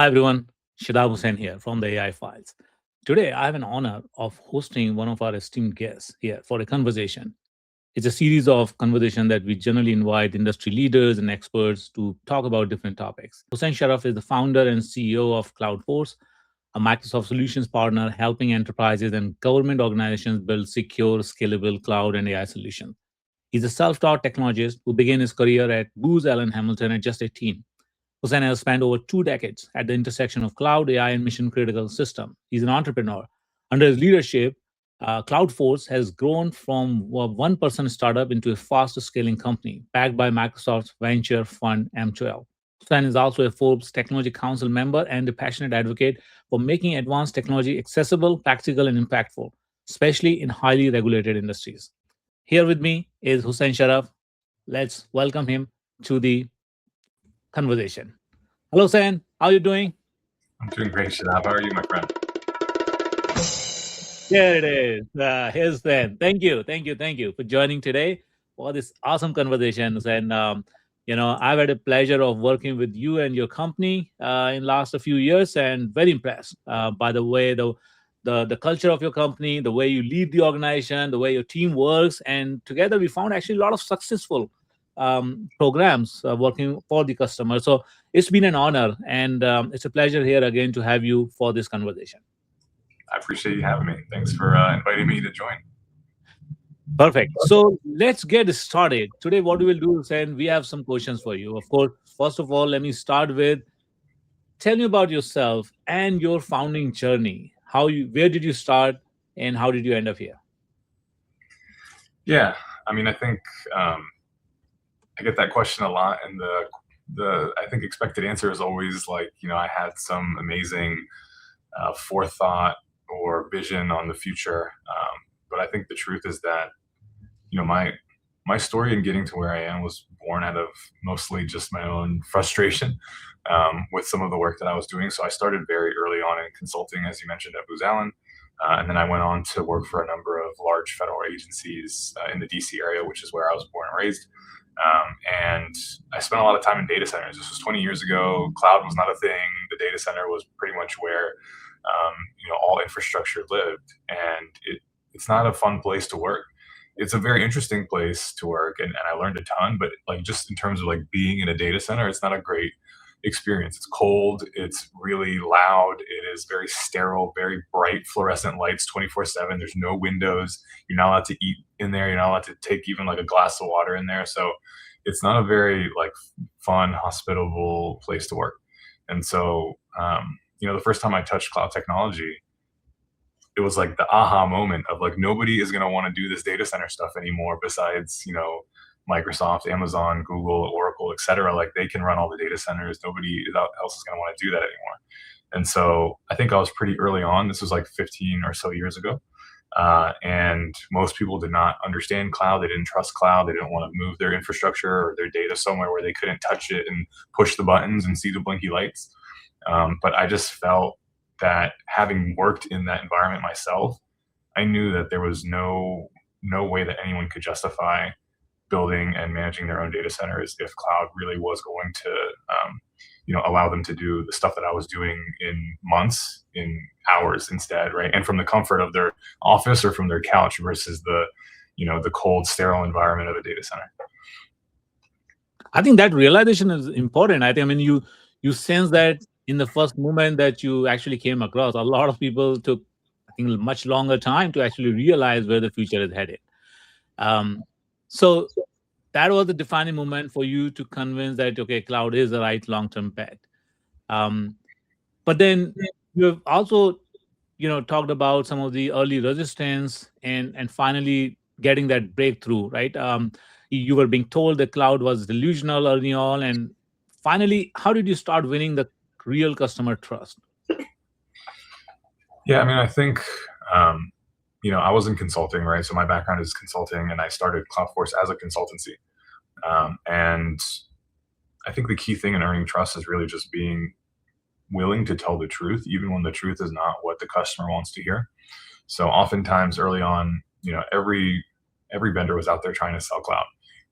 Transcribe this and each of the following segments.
Hi everyone, Shadab Hussain here from the AI Files. Today I have an honor of hosting one of our esteemed guests here for a conversation. It's a series of conversation that we generally invite industry leaders and experts to talk about different topics. Husein Sharaf is the founder and CEO of Cloudforce, a Microsoft solutions partner helping enterprises and government organizations build secure, scalable cloud and AI solutions. He's a self-taught technologist who began his career at Booz Allen Hamilton at just 18. Hussein has spent over 2 decades at the intersection of cloud, AI, and mission critical system. He's an entrepreneur. Under his leadership, CloudForce has grown from a one-person startup into a fast-scaling company backed by Microsoft's venture fund M12. Hussein is also a Forbes Technology Council member and a passionate advocate for making advanced technology accessible, practical, and impactful, especially in highly regulated industries. Here with me is Hussein Sharaf. Let's welcome him to the conversation. Hello, Sen. How are you doing? I'm doing great, Shadab. How are you, my friend? There it is. Here's Sen. Thank you for joining today for this awesome conversation. And I've had a pleasure of working with you and your company in last a few years, and very impressed by the way the culture of your company, the way you lead the organization, the way your team works, and together we found actually a lot of successful programs working for the customer. So it's been an honor, and it's a pleasure here again to have you for this conversation. I appreciate you having me. Thanks for inviting me to join. Perfect. So let's get started. Today, what we will do is, and we have some questions for you. Of course, first of all, let me start with tell me about yourself and your founding journey. Where did you start, and how did you end up here? Yeah, I mean, I think I get that question a lot, and the I think expected answer is always like, I had some amazing forethought or vision on the future, but I think the truth is that my story in getting to where I am was born out of mostly just my own frustration with some of the work that I was doing. So I started very early on in consulting, as you mentioned, at Booz Allen. And then I went on to work for a number of large federal agencies in the DC area, which is where I was born and raised. And I spent a lot of time in data centers. This was 20 years ago. Cloud was not a thing. The data center was pretty much where all infrastructure lived, and it's not a fun place to work. It's a very interesting place to work, and I learned a ton. But like just in terms of like being in a data center, it's not a great experience. It's cold. It's really loud. It is very sterile, very bright fluorescent lights 24/7. There's no windows. You're not allowed to eat in there. You're not allowed to take even like a glass of water in there. So it's not a very like fun, hospitable place to work. And so, the first time I touched cloud technology, it was like the aha moment of like nobody is going to want to do this data center stuff anymore besides Microsoft, Amazon, Google, Oracle, etc. Like they can run all the data centers. Nobody else is going to want to do that anymore. And so I think I was pretty early on. This was like 15 or so years ago. And most people did not understand cloud. They didn't trust cloud. They didn't want to move their infrastructure or their data somewhere where they couldn't touch it and push the buttons and see the blinky lights. But I just felt that having worked in that environment myself, I knew that there was no way that anyone could justify building and managing their own data centers if cloud really was going to allow them to do the stuff that I was doing in months, in hours instead, right? And from the comfort of their office or from their couch versus the cold, sterile environment of a data center. I think that realization is important. I mean, you sense that in the first moment that you actually came across. A lot of people took, I think, much longer time to actually realize where the future is headed. So that was the defining moment for you to convince that, okay, cloud is the right long-term bet. But then you have also, talked about some of the early resistance and finally getting that breakthrough, right? You were being told the cloud was delusional early on, and finally, how did you start winning the real customer trust? Yeah, I mean, I think I was in consulting, right? So my background is consulting, and I started Cloudforce as a consultancy. And I think the key thing in earning trust is really just being willing to tell the truth, even when the truth is not what the customer wants to hear. So oftentimes early on, every vendor was out there trying to sell cloud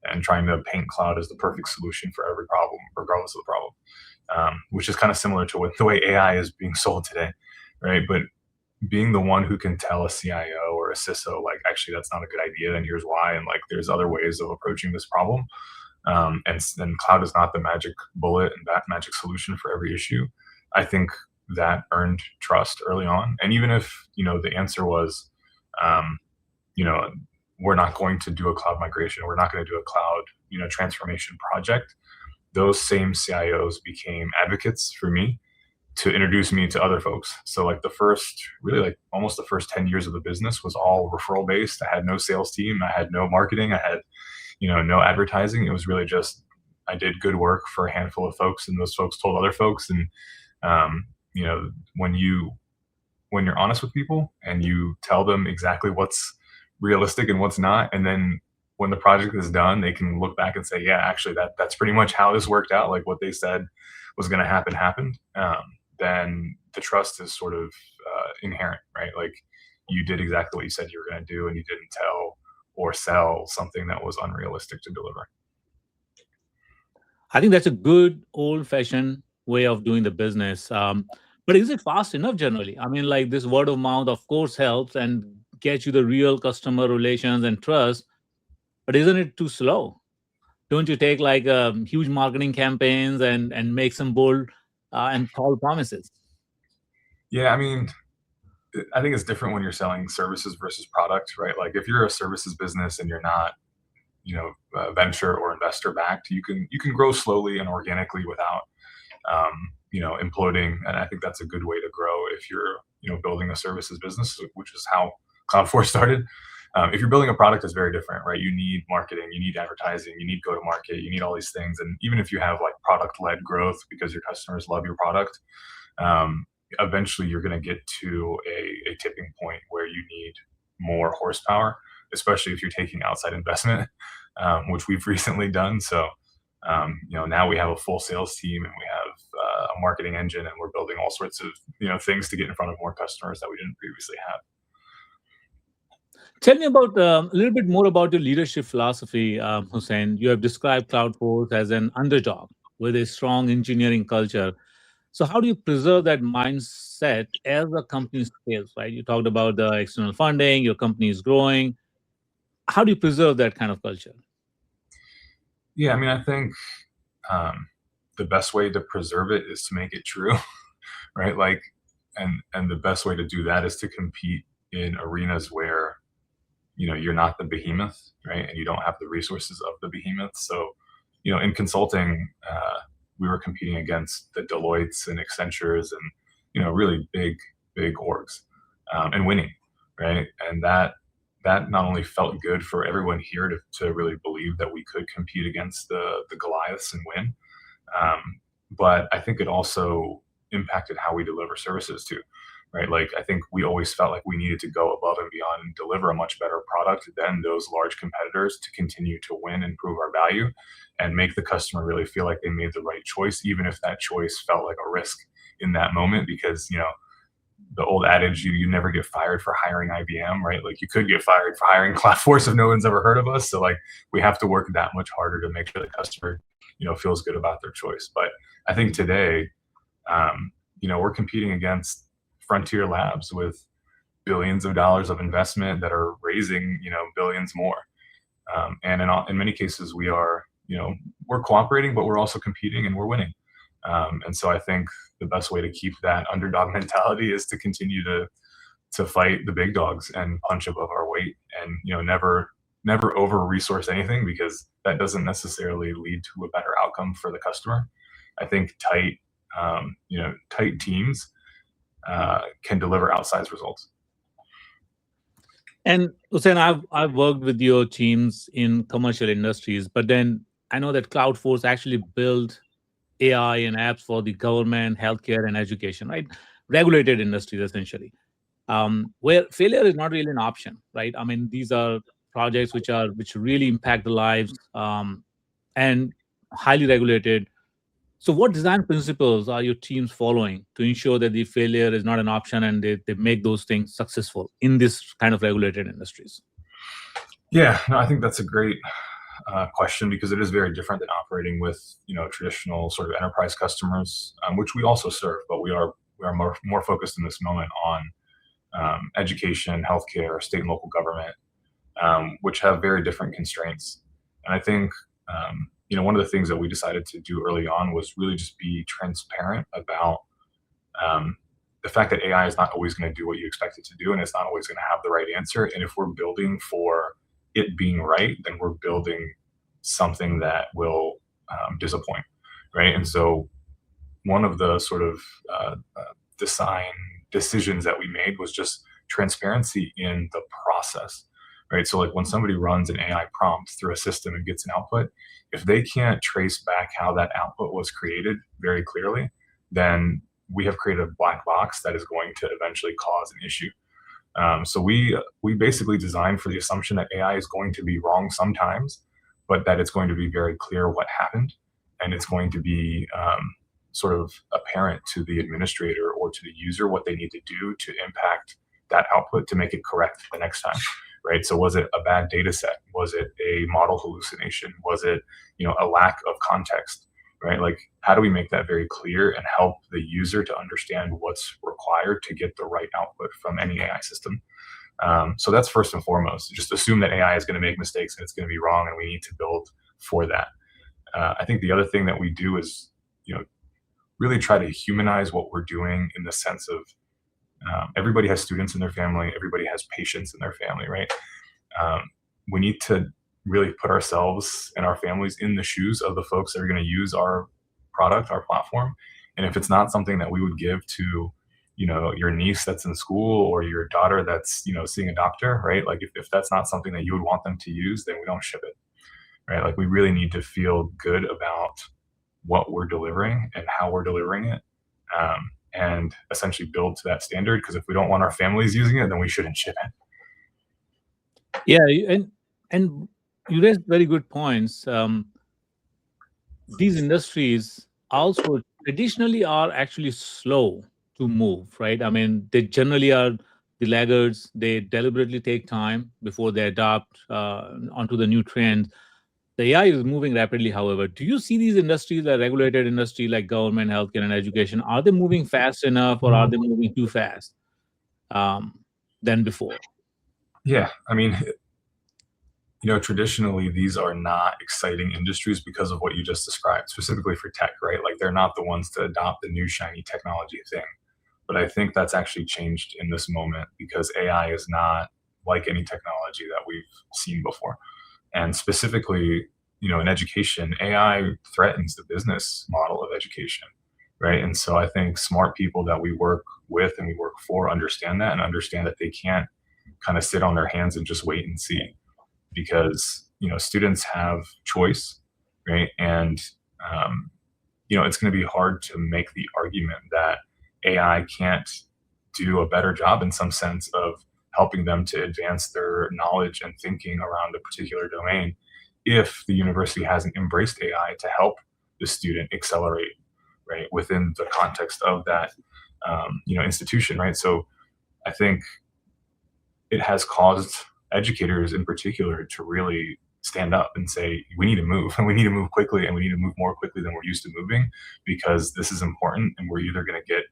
and trying to paint cloud as the perfect solution for every problem, regardless of the problem. which is kind of similar to what the way AI is being sold today, right? But being the one who can tell a CIO or a CISO, like, actually, that's not a good idea, and here's why, and like, there's other ways of approaching this problem. And cloud is not the magic bullet and that magic solution for every issue. I think that earned trust early on, and even if the answer was, um, you know, we're not going to do a cloud migration, we're not going to do a cloud transformation project. Those same CIOs became advocates for me to introduce me to other folks. So like the first, really like almost the first 10 years of the business was all referral based. I had no sales team. I had no marketing. I had, no advertising. It was really just, I did good work for a handful of folks and those folks told other folks. And, um, you know, when you're honest with people and you tell them exactly what's realistic and what's not, and then when the project is done, they can look back and say, yeah, actually that's pretty much how this worked out. Like what they said was going to happen happened. Then the trust is sort of inherent, right? Like you did exactly what you said you were going to do, and you didn't tell or sell something that was unrealistic to deliver. I think that's a good old fashioned way of doing the business. But is it fast enough generally? I mean, like this word of mouth, of course, helps and gets you the real customer relations and trust. But isn't it too slow? Don't you take like huge marketing campaigns and make some bold and tall promises? Yeah, I mean, I think it's different when you're selling services versus product, right? Like if you're a services business and you're not, venture or investor backed, you can grow slowly and organically without, imploding. And I think that's a good way to grow if you're, building a services business, which is how Cloudforce started. If you're building a product, it's very different, right? You need marketing, you need advertising, you need go to market, you need all these things. And even if you have like product led growth because your customers love your product, um, eventually you're going to get to a tipping point where you need more horsepower, especially if you're taking outside investment, which we've recently done. So, now we have a full sales team and we have a marketing engine, and we're building all sorts of things to get in front of more customers that we didn't previously have. Tell me about a little bit more about your leadership philosophy, Hussein. You have described Cloudforce as an underdog with a strong engineering culture. So, how do you preserve that mindset as the company scales? Right, you talked about the external funding. Your company is growing. How do you preserve that kind of culture? Yeah, I mean, I think the best way to preserve it is to make it true, right? Like, and the best way to do that is to compete in arenas where you're not the behemoth, right? And you don't have the resources of the behemoth. So, in consulting, we were competing against the Deloittes and Accentures and really big orgs, and winning, right? And that not only felt good for everyone here to really believe that we could compete against the Goliaths and win, but I think it also impacted how we deliver services too, right? Like I think we always felt like we needed to go above and beyond and deliver a much better product than those large competitors to continue to win and prove our value and make the customer really feel like they made the right choice, even if that choice felt like a risk in that moment. Because the old adage, you never get fired for hiring IBM, right? Like you could get fired for hiring Cloudforce if no one's ever heard of us. So like we have to work that much harder to make sure the customer feels good about their choice. But I think today, we're competing against frontier labs with billions of dollars of investment that are raising billions more. And in many cases, we're cooperating, but we're also competing and we're winning. And so I think the best way to keep that underdog mentality is to continue to fight the big dogs and punch above our weight, and never over resource anything, because that doesn't necessarily lead to a better outcome for the customer. I think tight teams can deliver outsized results. And Hussein, I've worked with your teams in commercial industries, but then I know that Cloudforce actually built AI and apps for the government, healthcare, and education, right? Regulated industries essentially, where failure is not really an option, right? I mean, these are projects which really impact the lives, and highly regulated. So, what design principles are your teams following to ensure that the failure is not an option and they make those things successful in this kind of regulated industries? Yeah, no, I think that's a great question because it is very different than operating with traditional sort of enterprise customers, which we also serve, but we are more focused in this moment on education, healthcare, state and local government, which have very different constraints. And I think one of the things that we decided to do early on was really just be transparent about um, the fact that AI is not always going to do what you expect it to do, and it's not always going to have the right answer. And if we're building for it being right, then we're building something that will disappoint, right? And so one of the sort of design decisions that we made was just transparency in the process, right? So like when somebody runs an AI prompt through a system and gets an output, if they can't trace back how that output was created very clearly, then we have created a black box that is going to eventually cause an issue. So we basically designed for the assumption that AI is going to be wrong sometimes, but that it's going to be very clear what happened, and it's going to be sort of apparent to the administrator or to the user what they need to do to impact that output to make it correct the next time. Right. So was it a bad data set? Was it a model hallucination? Was it, a lack of context? Right. Like, how do we make that very clear and help the user to understand what's required to get the right output from any AI system? So that's first and foremost. Just assume that AI is going to make mistakes and it's going to be wrong, and we need to build for that. I think the other thing that we do is, really try to humanize what we're doing in the sense of everybody has students in their family, everybody has patients in their family, right? Um, we need to really put ourselves and our families in the shoes of the folks that are going to use our product, our platform. And if it's not something that we would give to, your niece that's in school or your daughter that's, seeing a doctor, right? Like if that's not something that you would want them to use, then we don't ship it, right? Like we really need to feel good about what we're delivering and how we're delivering it. And essentially build to that standard. Because if we don't want our families using it, then we shouldn't ship it. Yeah, and you raised very good points. These industries also traditionally are actually slow to move, right? I mean, they generally are the laggards. They deliberately take time before they adapt onto the new trends. The AI is moving rapidly, however. Do you see these industries, like regulated industry like government, healthcare, and education, are they moving fast enough, or are they moving too fast um, than before? Yeah, I mean, traditionally these are not exciting industries because of what you just described, specifically for tech, right? Like they're not the ones to adopt the new shiny technology thing. But I think that's actually changed in this moment because AI is not like any technology that we've seen before. And specifically, in education, AI threatens the business model of education, right? And so I think smart people that we work with and we work for understand that and understand that they can't kind of sit on their hands and just wait and see because students have choice, right? And um, it's going to be hard to make the argument that AI can't do a better job in some sense of helping them to advance their knowledge and thinking around a particular domain if the university hasn't embraced AI to help the student accelerate, right, within the context of that institution, right? So I think it has caused educators in particular to really stand up and say, we need to move and we need to move quickly and we need to move more quickly than we're used to moving because this is important and we're either going to get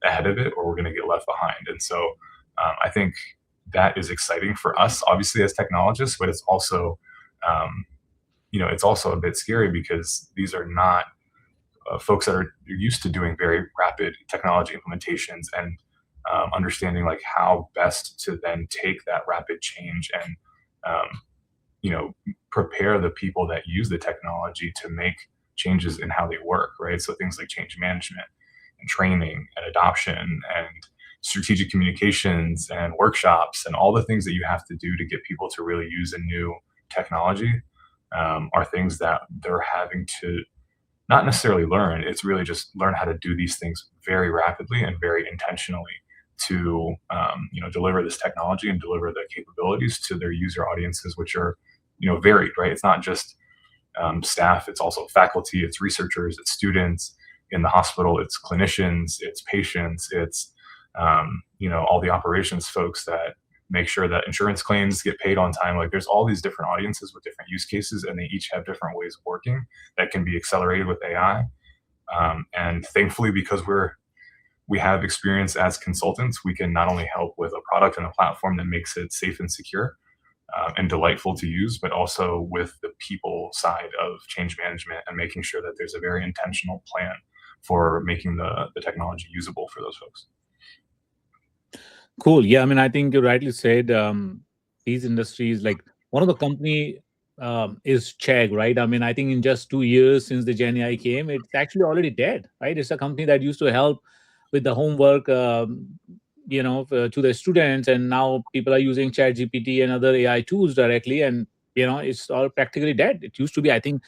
ahead of it or we're going to get left behind. And so I think that is exciting for us, obviously, as technologists, but it's also, it's also a bit scary because these are not folks that are used to doing very rapid technology implementations and understanding like how best to then take that rapid change and prepare the people that use the technology to make changes in how they work, right? So things like change management and training and adoption and strategic communications and workshops and all the things that you have to do to get people to really use a new technology are things that they're having to not necessarily learn. It's really just learn how to do these things very rapidly and very intentionally to deliver this technology and deliver the capabilities to their user audiences, which are varied, right? It's not just staff; it's also faculty, it's researchers, it's students in the hospital, it's clinicians, it's patients, it's all the operations folks that make sure that insurance claims get paid on time. Like there's all these different audiences with different use cases, and they each have different ways of working that can be accelerated with AI. And thankfully, because we have experience as consultants, we can not only help with a product and a platform that makes it safe and secure and delightful to use, but also with the people side of change management and making sure that there's a very intentional plan for making the technology usable for those folks. Cool. Yeah, I mean, I think you rightly said these industries, like one of the company is Chegg, right? I mean, I think in just 2 years since the Gen AI came, it's actually already dead, right? It's a company that used to help with the homework, to the students, and now people are using Chat GPT and other AI tools directly, and it's all practically dead. It used to be, I think,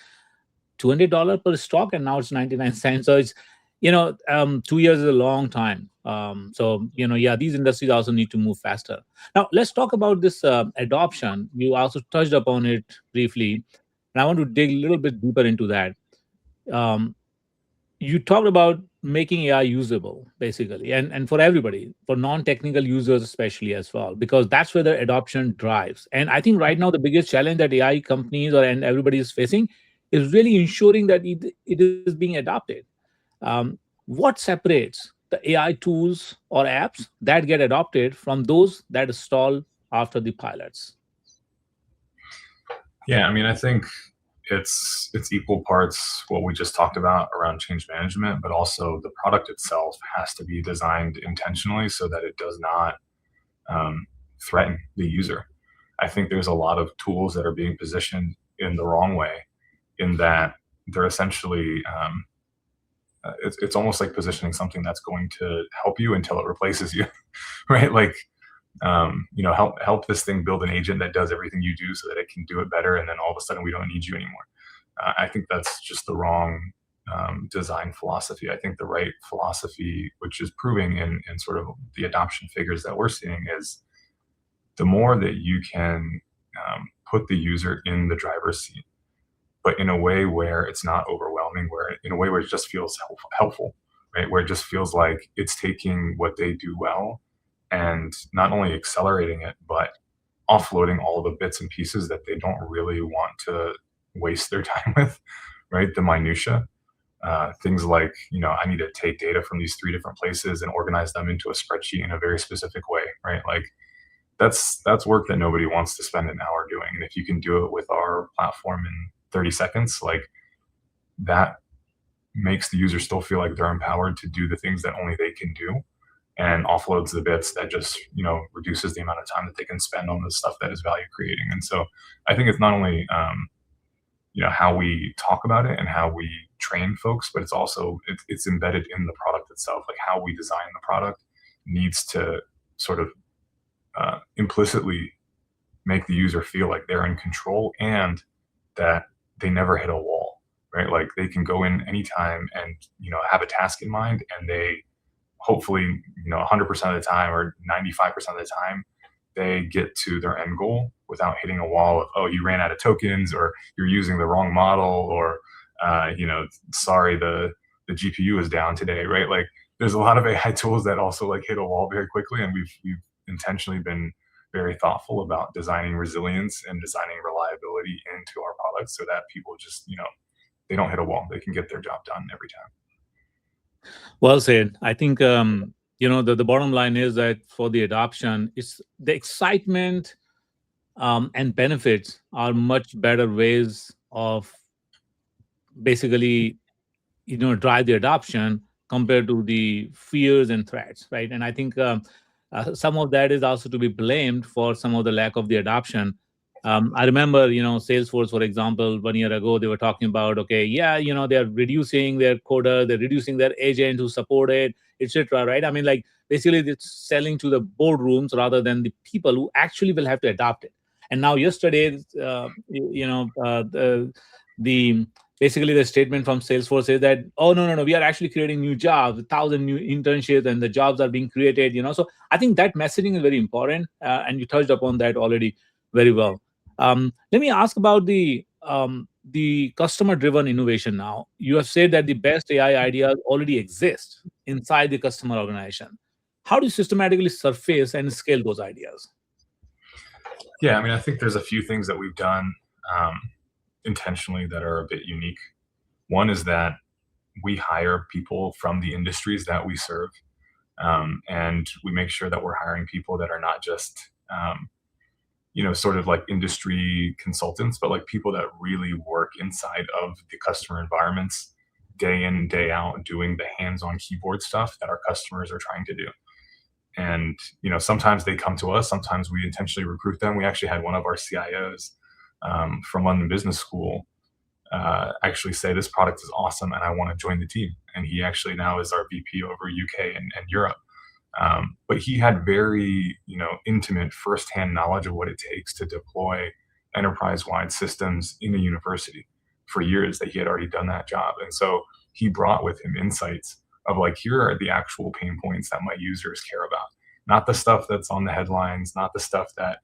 $200 per stock, and now it's 99 cents. So it's 2 years is a long time. So yeah, these industries also need to move faster. Now let's talk about this adoption. You also touched upon it briefly, and I want to dig a little bit deeper into that. um, you talked about making AI usable, basically, and for everybody, for non-technical users especially as well, because that's where the adoption drives. And I think right now the biggest challenge that AI companies or and everybody is facing is really ensuring that it is being adopted. Um, what separates the AI tools or apps that get adopted from those that stall after the pilots? Yeah, I mean, I think it's equal parts what we just talked about around change management, but also the product itself has to be designed intentionally so that it does not um, threaten the user. I think there's a lot of tools that are being positioned in the wrong way, in that they're essentially it's almost like positioning something that's going to help you until it replaces you, right? Like help this thing build an agent that does everything you do so that it can do it better, and then all of a sudden we don't need you anymore. I think that's just the wrong design philosophy. I think the right philosophy, which is proving in sort of the adoption figures that we're seeing, is the more that you can put the user in the driver's seat, but in a way where it's not overwhelming, where in a way where it just feels helpful, right? Where it just feels like it's taking what they do well and not only accelerating it, but offloading all the bits and pieces that they don't really want to waste their time with, right? The minutia. Things like, I need to take data from these three different places and organize them into a spreadsheet in a very specific way, right? Like that's work that nobody wants to spend an hour doing. And if you can do it with our platform in 30 seconds, like that makes the user still feel like they're empowered to do the things that only they can do, and offloads the bits that just reduces the amount of time that they can spend on the stuff that is value creating. And so I think it's not only how we talk about it and how we train folks, but it's also it's embedded in the product itself. Like how we design the product needs to sort of implicitly make the user feel like they're in control and that they never hit a wall, right? Like they can go in anytime and have a task in mind, and they hopefully 100% of the time or 95% of the time they get to their end goal without hitting a wall of, oh, you ran out of tokens, or you're using the wrong model, or sorry, the GPU is down today, right? Like there's a lot of AI tools that also like hit a wall very quickly, and we've intentionally been very thoughtful about designing resilience and designing reliability into our products so that people just they don't hit a wall, they can get their job done every time. Well said. I think the bottom line is that for the adoption, it's the excitement and benefits are much better ways of basically drive the adoption compared to the fears and threats, right? And I think some of that is also to be blamed for some of the lack of the adoption. I remember, Salesforce, for example, 1 year ago, they were talking about, okay, yeah, they're reducing their coder, they're reducing their agent who support it, etc. Right? I mean, like basically, it's selling to the boardrooms rather than the people who actually will have to adopt it. And now, yesterday, the basically the statement from Salesforce is that, oh, no, we are actually creating new jobs, 1,000 new internships, and the jobs are being created. So I think that messaging is very important, and you touched upon that already very well. Let me ask about the customer driven innovation. Now you have said that the best AI ideas already exist inside the customer organization. How do you systematically surface and scale those ideas? Yeah, I mean, I think there's a few things that we've done um, intentionally that are a bit unique. One is that we hire people from the industries that we serve, and we make sure that we're hiring people that are not just sort of like industry consultants, but like people that really work inside of the customer environments day in and day out, doing the hands-on keyboard stuff that our customers are trying to do. And sometimes they come to us, sometimes we intentionally recruit them. We actually had one of our CIOs from London Business School actually say this product is awesome and I want to join the team. And he actually now is our VP over UK and Europe. But he had very, intimate firsthand knowledge of what it takes to deploy enterprise-wide systems in a university for years that he had already done that job. And so he brought with him insights of like, here are the actual pain points that my users care about, not the stuff that's on the headlines, not the stuff that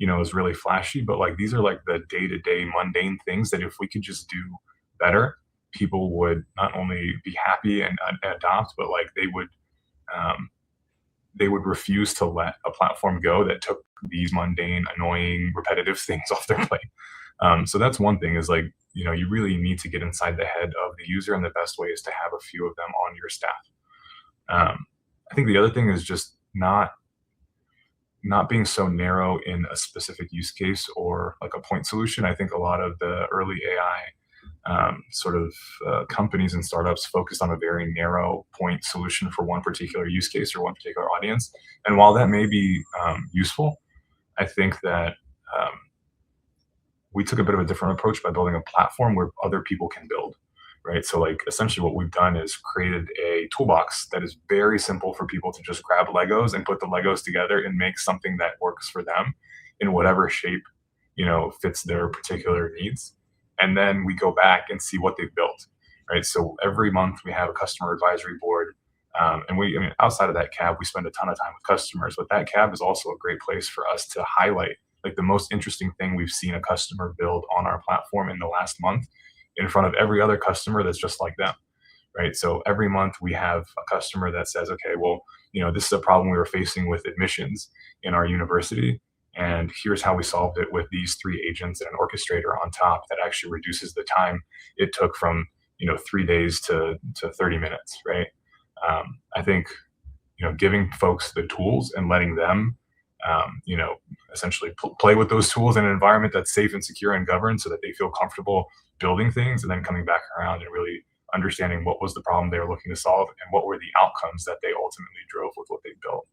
is really flashy, but like these are like the day-to-day mundane things that if we could just do better, people would not only be happy and adopt, but like um, they would refuse to let a platform go that took these mundane, annoying, repetitive things off their plate. So that's one thing is like, you really need to get inside the head of the user, and the best way is to have a few of them on your staff. I think the other thing is just not being so narrow in a specific use case or like a point solution. I think a lot of the early AI sort of companies and startups focused on a very narrow point solution for one particular use case or one particular audience. And while that may be useful, I think that um, we took a bit of a different approach by building a platform where other people can build. Right. So, like, essentially, what we've done is created a toolbox that is very simple for people to just grab Legos and put the Legos together and make something that works for them in whatever shape, fits their particular needs. And then we go back and see what they've built. Right. So, every month we have a customer advisory board. I mean, outside of that cab, we spend a ton of time with customers, but that cab is also a great place for us to highlight like the most interesting thing we've seen a customer build on our platform in the last month in front of every other customer that's just like them, right? So every month we have a customer that says, okay, well, this is a problem we were facing with admissions in our university. And here's how we solved it with these three agents and an orchestrator on top that actually reduces the time it took from, 3 days to 30 minutes, right? I think, giving folks the tools and letting them, essentially play with those tools in an environment that's safe and secure and governed so that they feel comfortable building things and then coming back around and really understanding what was the problem they were looking to solve and what were the outcomes that they ultimately drove with what they built.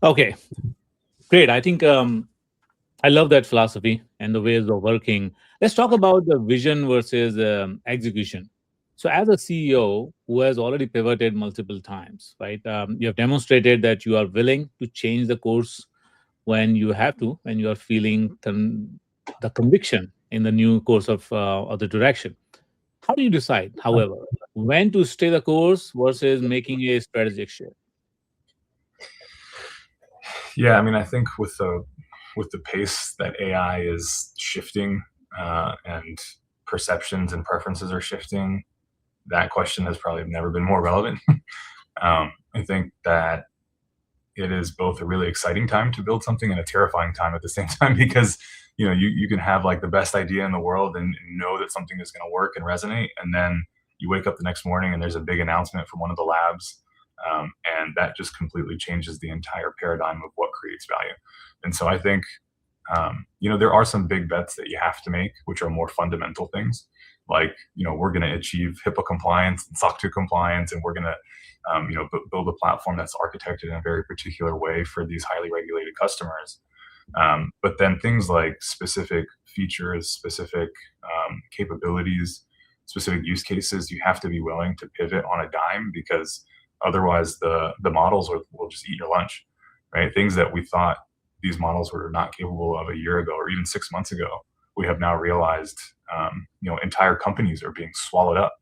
Okay, great. I think I love that philosophy and the ways of working. Let's talk about the vision versus execution. So, as a CEO who has already pivoted multiple times, right? You have demonstrated that you are willing to change the course when you have to, when you are feeling the conviction in the new course of the direction. How do you decide, however, when to stay the course versus making a strategic shift? Yeah, I mean, I think with the pace that AI is shifting and perceptions and preferences are shifting, that question has probably never been more relevant. I think that it is both a really exciting time to build something and a terrifying time at the same time because you can have like the best idea in the world and know that something is going to work and resonate, and then you wake up the next morning and there's a big announcement from one of the labs, and that just completely changes the entire paradigm of what creates value. And so I think there are some big bets that you have to make, which are more fundamental things. Like, we're going to achieve HIPAA compliance and SOC 2 compliance, and we're going to, build a platform that's architected in a very particular way for these highly regulated customers. But then things like specific features, specific capabilities, specific use cases, you have to be willing to pivot on a dime because otherwise the models will just eat your lunch, right? Things that we thought these models were not capable of a year ago or even 6 months ago, we have now realized, entire companies are being swallowed up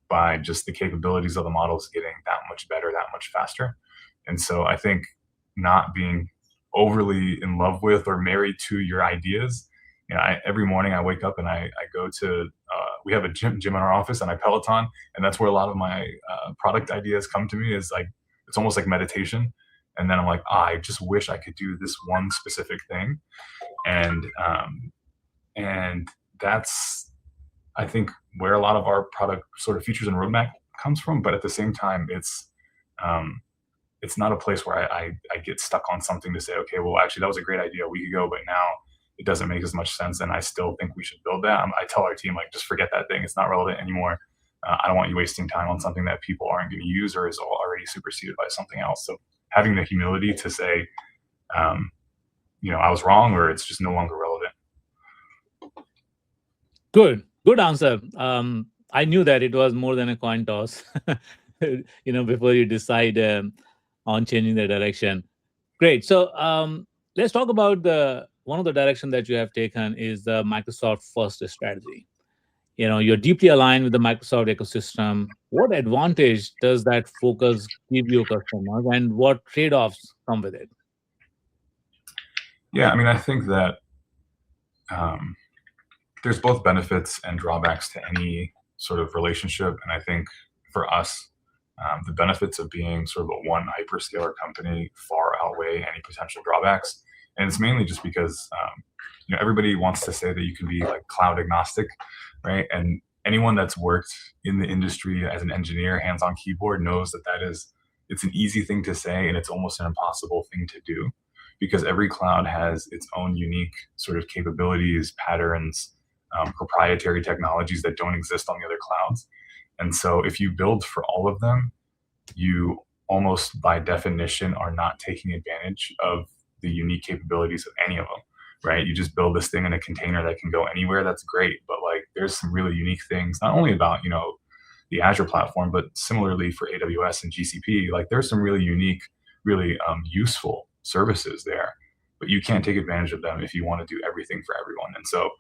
by just the capabilities of the models getting that much better, that much faster. And so I think not being overly in love with or married to your ideas. Every morning I wake up and I go to, we have a gym in our office, and I Peloton, and that's where a lot of my product ideas come to me. Is like it's almost like meditation. and then I'm like, I just wish I could do this one specific thing, and that's, I think, where a lot of our product sort of features and roadmap comes from. But at the same time, um, it's not a place where I get stuck on something to say, okay, well, actually, that was a great idea a week ago, but now it doesn't make as much sense, and I still think we should build that. I tell our team, like, just forget that thing; it's not relevant anymore. I don't want you wasting time on something that people aren't going to use or is already superseded by something else. So having the humility to say, um, I was wrong, or it's just no longer relevant. Good answer. I knew that it was more than a coin toss, before you decide on changing the direction. Great. So let's talk about the one of the direction that you have taken is the Microsoft first strategy. You're deeply aligned with the Microsoft ecosystem. What advantage does that focus give your customers, and what trade-offs come with it? Yeah, I mean, I think that um, there's both benefits and drawbacks to any sort of relationship. And I think for us, the benefits of being sort of a one hyperscaler company far outweigh any potential drawbacks. And it's mainly just because everybody wants to say that you can be like cloud agnostic, right? And anyone that's worked in the industry as an engineer, hands on keyboard, knows that it's an easy thing to say, and it's almost an impossible thing to do, because every cloud has its own unique sort of capabilities, patterns, proprietary technologies that don't exist on the other clouds. And so if you build for all of them, you almost by definition are not taking advantage of the unique capabilities of any of them, right? You just build this thing in a container that can go anywhere. That's great. But like, there's some really unique things, not only about, the Azure platform, but similarly for AWS and GCP, like there's some really unique, really useful services there, but you can't take advantage of them if you want to do everything for everyone. And so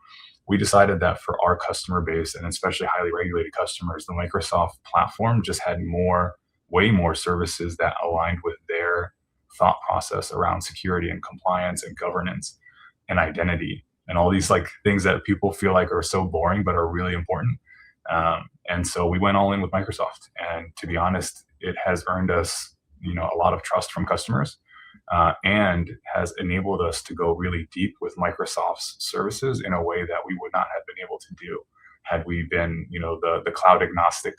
we decided that for our customer base, and especially highly regulated customers, the Microsoft platform just had way more services that aligned with their thought process around security and compliance and governance and identity and all these like things that people feel like are so boring but are really important. And so we went all in with Microsoft, and to be honest, it has earned us, a lot of trust from customers, and has enabled us to go really deep with Microsoft's services in a way that we would not have been able to do had we been, the cloud agnostic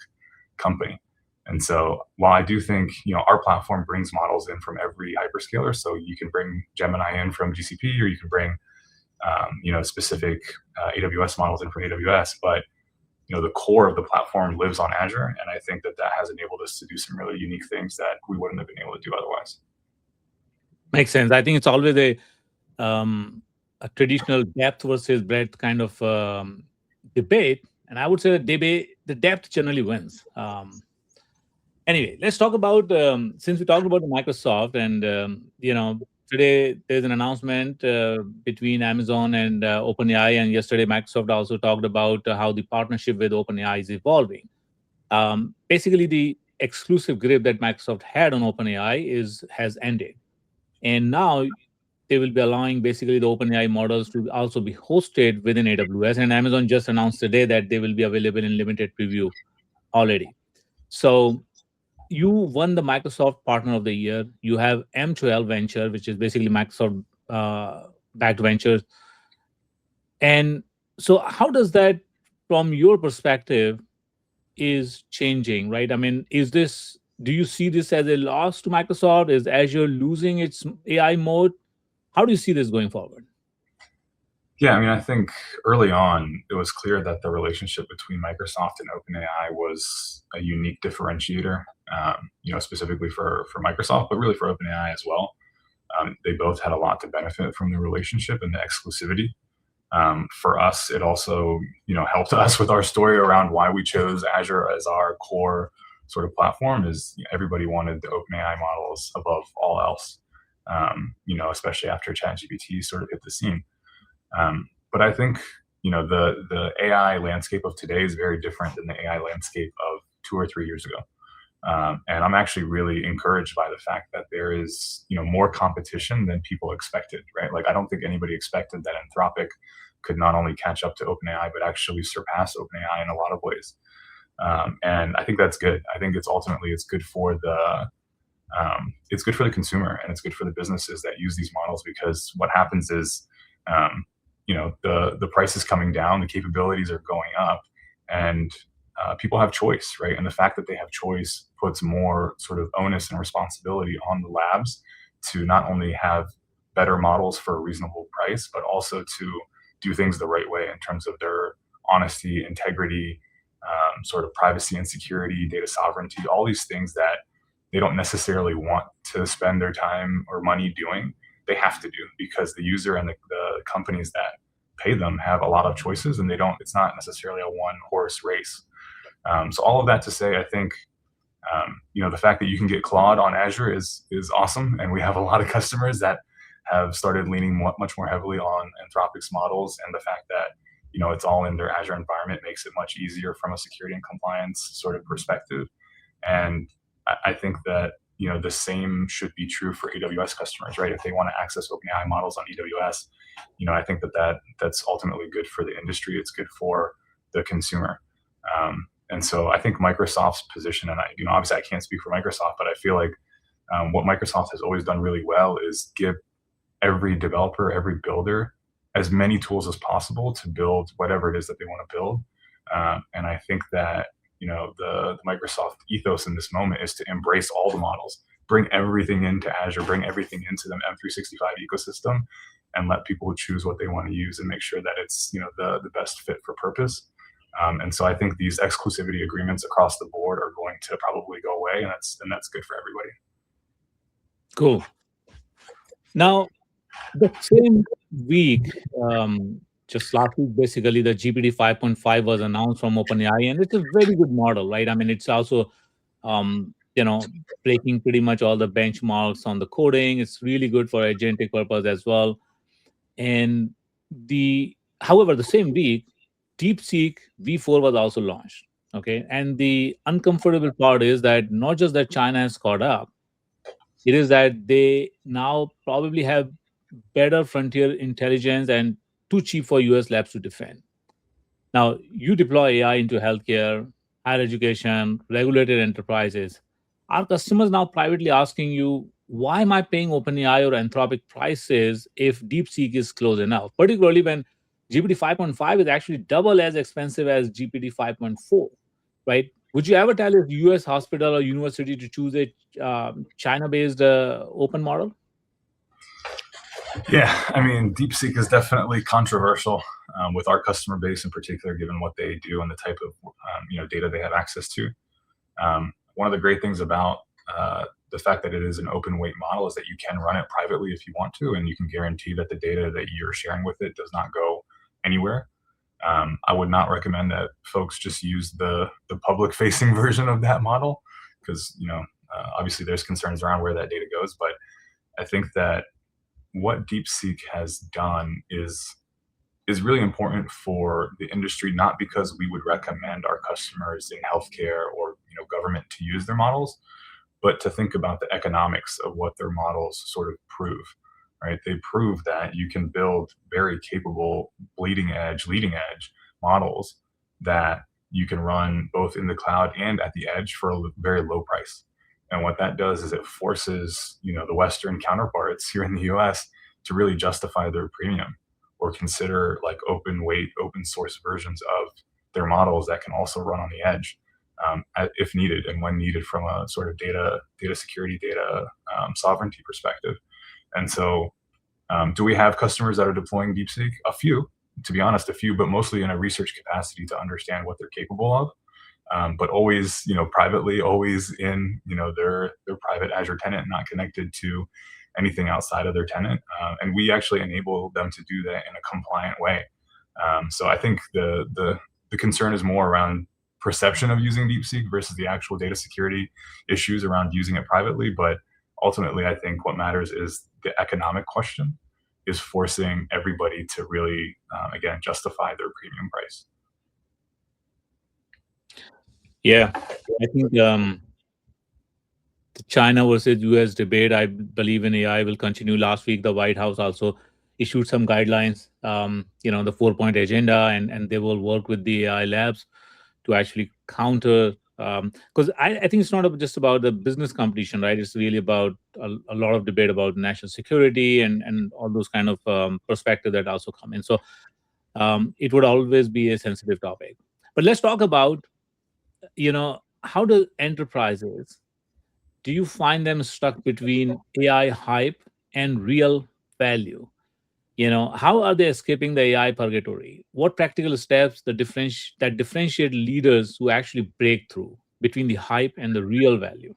company. And so while I do think, our platform brings models in from every hyperscaler, so you can bring Gemini in from GCP, or you can bring, specific AWS models in from AWS, but the core of the platform lives on Azure, and I think that has enabled us to do some really unique things that we wouldn't have been able to do otherwise. Makes sense. I think it's always a traditional depth versus breadth kind of debate, and I would say the depth generally wins. Anyway, let's talk about since we talked about the Microsoft, and today there's an announcement between Amazon and OpenAI, and yesterday Microsoft also talked about how the partnership with OpenAI is evolving. Basically, the exclusive grip that Microsoft had on OpenAI has ended, and now they will be allowing basically the OpenAI models to also be hosted within AWS. And Amazon just announced today that they will be available in limited preview already. So you won the Microsoft Partner of the Year. You have M12 Venture, which is basically Microsoft backed ventures. And so, how does that, from your perspective, is changing? Right? I mean, do you see this as a loss to Microsoft? Is Azure losing its AI mode? How do you see this going forward? Yeah, I mean, I think early on it was clear that the relationship between Microsoft and OpenAI was a unique differentiator, specifically for Microsoft, but really for OpenAI as well. They both had a lot to benefit from the relationship and the exclusivity. For us, it also, helped us with our story around why we chose Azure as our core sort of platform. Is everybody wanted the OpenAI models above all else, especially after ChatGPT sort of hit the scene. But I think the AI landscape of today is very different than the AI landscape of 2 or 3 years ago. And I'm actually really encouraged by the fact that there is more competition than people expected, right? Like I don't think anybody expected that Anthropic could not only catch up to OpenAI but actually surpass OpenAI in a lot of ways. And I think that's good. I think it's good for it's good for the consumer and it's good for the businesses that use these models, because what happens is, um, the price is coming down, the capabilities are going up, and people have choice, right? And the fact that they have choice puts more sort of onus and responsibility on the labs to not only have better models for a reasonable price, but also to do things the right way in terms of their honesty, integrity, sort of privacy and security, data sovereignty, all these things that they don't necessarily want to spend their time or money doing, they have to do because the user and the companies that pay them have a lot of choices, and they don't. It's not necessarily a one horse race. So all of that to say, I think the fact that you can get Claude on Azure is awesome, and we have a lot of customers that have started leaning much more heavily on Anthropic's models, and the fact that it's all in their Azure environment makes it much easier from a security and compliance sort of perspective. And I think that the same should be true for AWS customers, right? If they want to access OpenAI models on AWS, I think that's ultimately good for the industry. It's good for the consumer. And so I think Microsoft's position, and obviously I can't speak for Microsoft, but I feel like what Microsoft has always done really well is give every developer, every builder, as many tools as possible to build whatever it is that they want to build. And I think that the Microsoft ethos in this moment is to embrace all the models, bring everything into Azure, bring everything into the M365 ecosystem, and let people choose what they want to use and make sure that it's the best fit for purpose. And so I think these exclusivity agreements across the board are going to probably go away, and that's good for everybody. Cool. Now, the same week, just last week, basically, the GPT 5.5 was announced from OpenAI, and it's a very good model, right? I mean, it's also, breaking pretty much all the benchmarks on the coding. It's really good for agentic purpose as well. And however, the same week, DeepSeek V4 was also launched. Okay, and the uncomfortable part is that not just that China has caught up, it is that they now probably have better frontier intelligence and too cheap for US labs to defend. Now, you deploy AI into healthcare, higher education, regulated enterprises. Are customers now privately asking you, why am I paying OpenAI or Anthropic prices if DeepSeek is close enough? Particularly when GPT 5.5 is actually double as expensive as GPT 5.4, right? Would you ever tell a US hospital or university to choose a China based open model? Yeah, I mean, DeepSeek is definitely controversial with our customer base in particular, given what they do and the type of data they have access to. One of the great things about the fact that it is an open weight model is that you can run it privately if you want to, and you can guarantee that the data that you're sharing with it does not go anywhere. I would not recommend that folks just use the public facing version of that model, because obviously there's concerns around where that data goes. But I think that what DeepSeek has done is really important for the industry, not because we would recommend our customers in healthcare or government to use their models, but to think about the economics of what their models sort of prove. Right? They prove that you can build very capable, bleeding edge, leading edge models that you can run both in the cloud and at the edge for a very low price. And what that does is it forces the Western counterparts here in the U.S. to really justify their premium, or consider like open weight, open source versions of their models that can also run on the edge, if needed and when needed, from a sort of data security, data sovereignty perspective. And so, do we have customers that are deploying DeepSeek? A few, to be honest, a few, but mostly in a research capacity to understand what they're capable of. But always, privately, always in, their private Azure tenant, not connected to anything outside of their tenant. And we actually enable them to do that in a compliant way. So I think the concern is more around perception of using DeepSeek versus the actual data security issues around using it privately. But ultimately, I think what matters is the economic question is forcing everybody to really, again, justify their premium price. Yeah, I think the China versus US debate, I believe in AI, will continue. Last week, the White House also issued some guidelines, the 4-point agenda, and they will work with the AI labs to actually counter Because I think it's not just about the business competition, right? It's really about a lot of debate about national security and all those kind of perspective that also come in. So it would always be a sensitive topic. But let's talk about, how do enterprises, do you find them stuck between AI hype and real value? How are they escaping the AI purgatory? What practical steps that differentiate leaders who actually break through between the hype and the real value?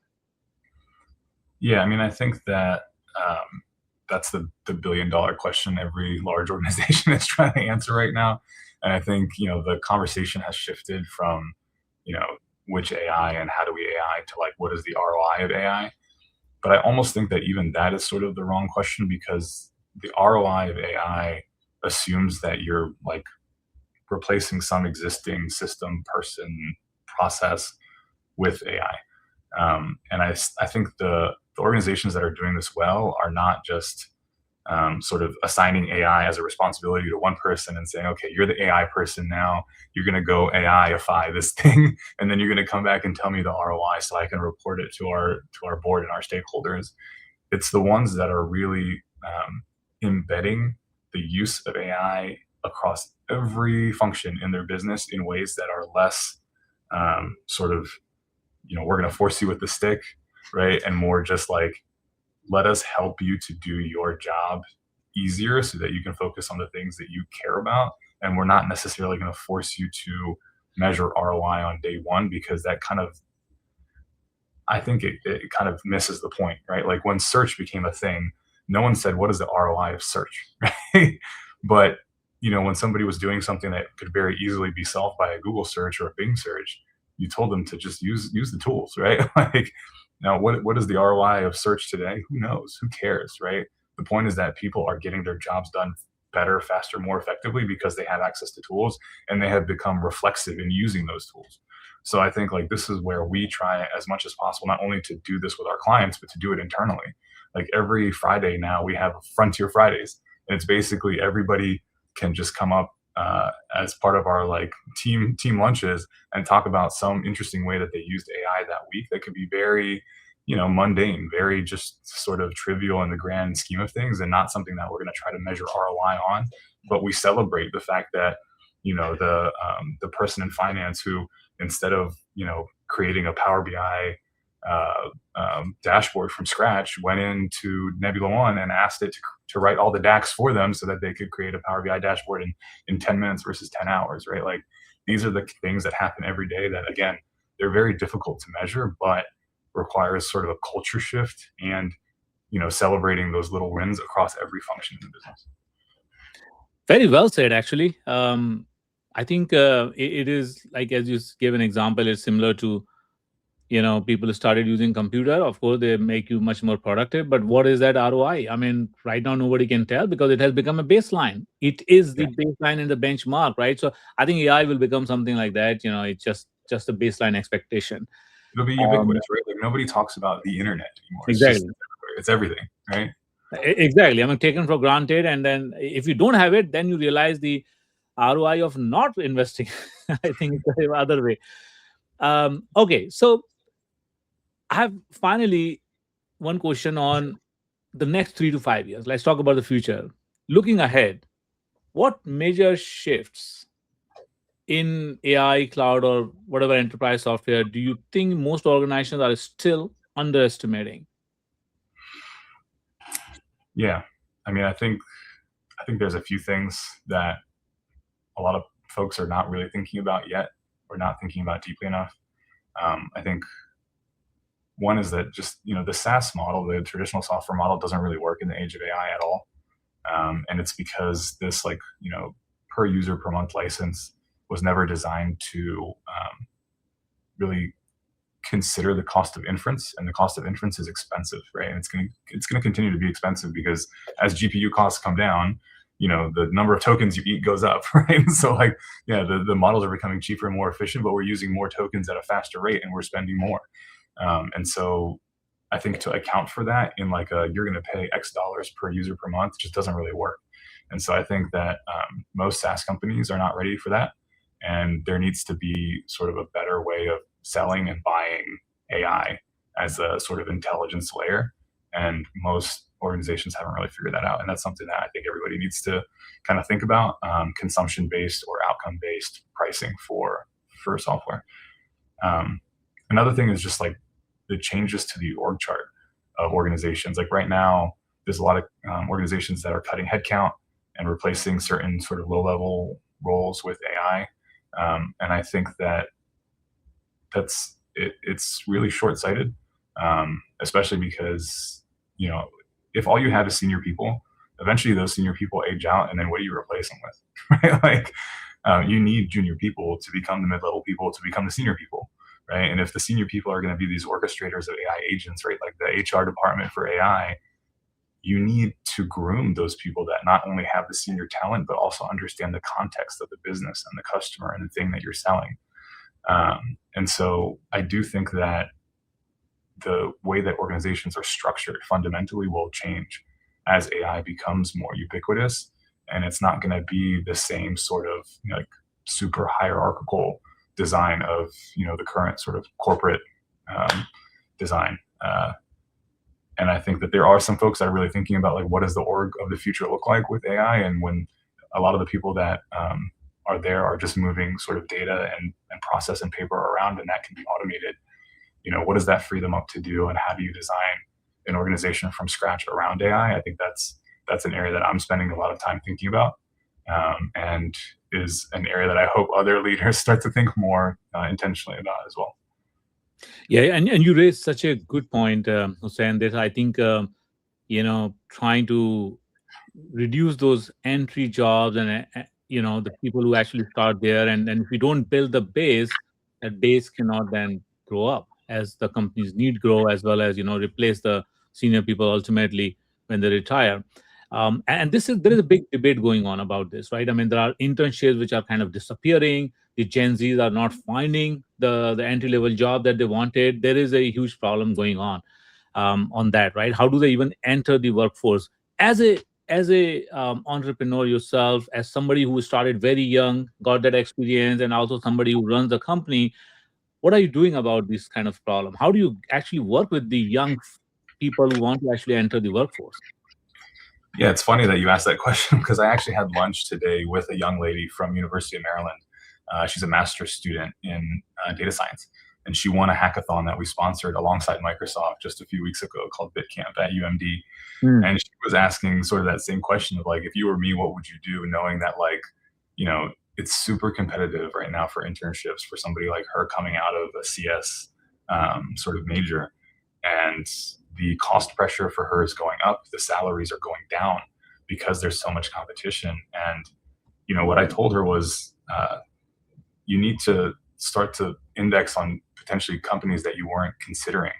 Yeah, I mean, I think that that's the billion dollar question every large organization is trying to answer right now. And I think the conversation has shifted from you know which AI and how do we AI to like what is the ROI of AI. But I almost think that even that is sort of the wrong question because the ROI of AI assumes that you're like replacing some existing system, person, process with AI. And I think the organizations that are doing this well are not just sort of assigning AI as a responsibility to one person and saying, okay, you're the AI person now. You're going to go AIify this thing, and then you're going to come back and tell me the ROI so I can report it to our board and our stakeholders. It's the ones that are really embedding the use of AI across every function in their business in ways that are less sort of we're going to force you with the stick, right? And more just like, let us help you to do your job easier so that you can focus on the things that you care about. And we're not necessarily going to force you to measure ROI on day one because that kind of, I think it kind of misses the point, right? Like when search became a thing, no one said, what is the ROI of search, right? But, when somebody was doing something that could very easily be solved by a Google search or a Bing search, you told them to just use the tools, right? Like, now what is the ROI of search today? Who knows? Who cares, right? The point is that people are getting their jobs done better, faster, more effectively because they have access to tools and they have become reflexive in using those tools. So I think like this is where we try as much as possible, not only to do this with our clients, but to do it internally. Like every Friday now we have Frontier Fridays, and it's basically everybody can just come up as part of our like team lunches and talk about some interesting way that they used AI that week that could be very mundane, very just sort of trivial in the grand scheme of things, and not something that we're going to try to measure ROI on. But we celebrate the fact that the person in finance who instead of creating a Power BI dashboard from scratch went into Nebula One and asked it to write all the DAX for them so that they could create a Power BI dashboard in 10 minutes versus 10 hours, right? Like these are the things that happen every day that, again, they're very difficult to measure, but requires sort of a culture shift and, celebrating those little wins across every function in the business. Very well said, actually. I think it is like, as you gave an example, it's similar to, people started using computer. Of course, they make you much more productive. But what is that ROI? I mean, right now, nobody can tell because it has become a baseline. It is Yeah. the baseline and the benchmark, right? So I think AI will become something like that. It's just a baseline expectation. It'll be Um, ubiquitous, right? Like nobody talks about the internet anymore. It's just exactly. it's everything, right? Exactly. I mean, taken for granted. And then if you don't have it, then you realize the ROI of not investing. I think it's the other way. Okay. So I have finally one question on the next 3 to 5 years. Let's talk about the future. Looking ahead, what major shifts in AI, cloud, or whatever enterprise software do you think most organizations are still underestimating? Yeah. I mean, I think there's a few things that a lot of folks are not really thinking about yet or not thinking about deeply enough. I think one is that just the SaaS model, the traditional software model, doesn't really work in the age of AI at all, and it's because this like per user per month license was never designed to really consider the cost of inference, and the cost of inference is expensive, right? And it's going to continue to be expensive because as GPU costs come down, the number of tokens you eat goes up, right? So like, yeah, the models are becoming cheaper and more efficient, but we're using more tokens at a faster rate and we're spending more. And so I think to account for that in like you're going to pay X dollars per user per month just doesn't really work. And so I think that most SaaS companies are not ready for that. And there needs to be sort of a better way of selling and buying AI as a sort of intelligence layer. And most organizations haven't really figured that out. And that's something that I think everybody needs to kind of think about, consumption based or outcome based pricing for software. Um, Another thing is just like the changes to the org chart of organizations. Like right now, there's a lot of organizations that are cutting headcount and replacing certain sort of low level roles with AI. And I think that it's really short sighted, especially because, you know, if all you have is senior people, eventually those senior people age out, and then what do you replace them with? Right? Like, you need junior people to become the mid level people to become the senior people, right? And if the senior people are going to be these orchestrators of AI agents, right, like the HR department for AI, you need to groom those people that not only have the senior talent but also understand the context of the business and the customer and the thing that you're selling. And so I do think that the way that organizations are structured fundamentally will change as AI becomes more ubiquitous, and it's not going to be the same sort of, you know, like super hierarchical design of, you know, the current sort of corporate um, design. And I think that there are some folks that are really thinking about like what does the org of the future look like with AI, and when a lot of the people that are there are just moving sort of data and process and paper around, and that can be automated. You know, what does that free them up to do, and how do you design an organization from scratch around AI? I think that's an area that I'm spending a lot of time thinking about, and is an area that I hope other leaders start to think more intentionally about as well. Yeah, and you raised such a good point, Hussein, that I think, trying to reduce those entry jobs and the people who actually start there, and if we don't build the base, that base cannot then grow up as the company's need grow, as well as replace the senior people ultimately when they retire. And this is there is a big debate going on about this, right? I mean, there are internships which are kind of disappearing. The Gen Zs are not finding the entry level job that they wanted. There is a huge problem going on that, right? How do they even enter the workforce as a entrepreneur yourself, as somebody who started very young, got that experience, and also somebody who runs the company? What are you doing about this kind of problem? How do you actually work with the young people who want to actually enter the workforce? Yeah, it's funny that you asked that question because I actually had lunch today with a young lady from University of Maryland. She's a master's student in data science, and she won a hackathon that we sponsored alongside Microsoft just a few weeks ago called BitCamp at UMD. Hmm. And she was asking sort of that same question of like, if you were me, what would you do, knowing that, like, you know, it's super competitive right now for internships for somebody like her coming out of a CS sort of major, and the cost pressure for her is going up, the salaries are going down because there's so much competition. And you know what I told her was, you need to start to index on potentially companies that you weren't considering.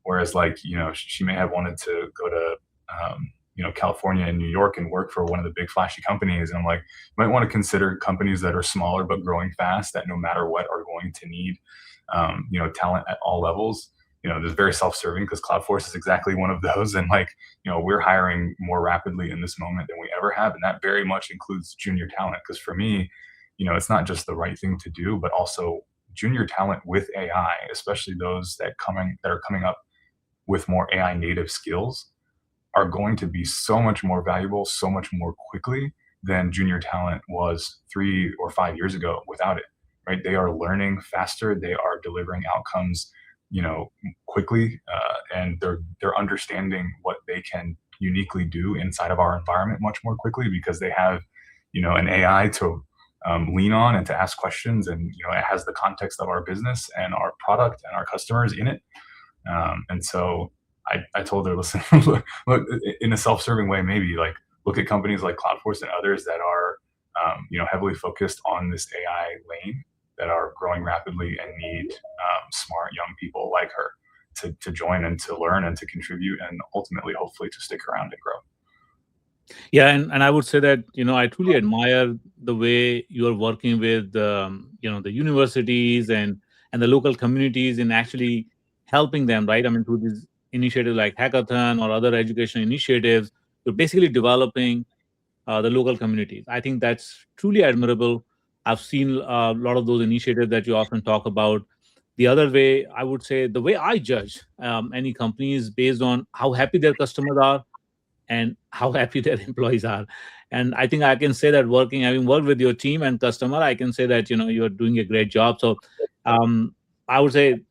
Whereas, like, you know, she may have wanted to go to, California and New York and work for one of the big flashy companies. And I'm like, you might want to consider companies that are smaller but growing fast, that no matter what are going to need, talent at all levels. You know, there's very self-serving because Cloudforce is exactly one of those. And like, you know, we're hiring more rapidly in this moment than we ever have. And that very much includes junior talent. Because for me, you know, it's not just the right thing to do, but also junior talent with AI, especially those that are coming up with more AI native skills, are going to be so much more valuable, so much more quickly than junior talent was 3 or 5 years ago without it. Right? They are learning faster. They are delivering outcomes, quickly, and they're understanding what they can uniquely do inside of our environment much more quickly because they have, an AI to lean on and to ask questions, and it has the context of our business and our product and our customers in it. And so I told her, listen, look, in a self-serving way, maybe like look at companies like Cloudforce and others that are, heavily focused on this AI lane, that are growing rapidly and need smart young people like her to join and to learn and to contribute and ultimately, hopefully, to stick around and grow. Yeah, and I would say that I truly admire the way you are working with the universities and the local communities in actually helping them, right? I mean, through these initiatives like hackathon or other education initiatives, you're basically developing the local communities. I think that's truly admirable. I've seen a lot of those initiatives that you often talk about. The other way, I would say, the way I judge any company is based on how happy their customers are and how happy their employees are. And I think I can say that, having worked with your team and customer, I can say that you're doing a great job. So um, I would say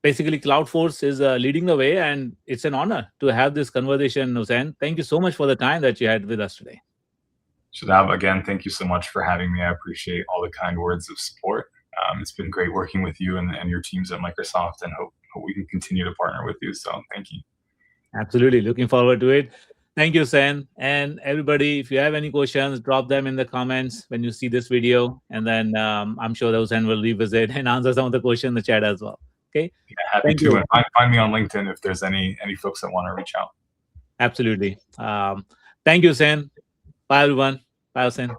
basically Cloudforce is leading the way, and it's an honor to have this conversation, Hussein. Thank you so much for the time that you had with us today. Shadab, again, thank you so much for having me. I appreciate all the kind words of support. It's been great working with you and your teams at Microsoft, and hope we can continue to partner with you. So thank you. Absolutely. Looking forward to it. Thank you, Sen. And everybody, if you have any questions, drop them in the comments when you see this video. And then I'm sure those Sen will revisit and answer some of the questions in the chat as well. Okay. Yeah, happy Thank to. you. And find me on LinkedIn if there's any folks that want to reach out. Absolutely. Thank you, Sen. Bye, everyone. Bye, Sen.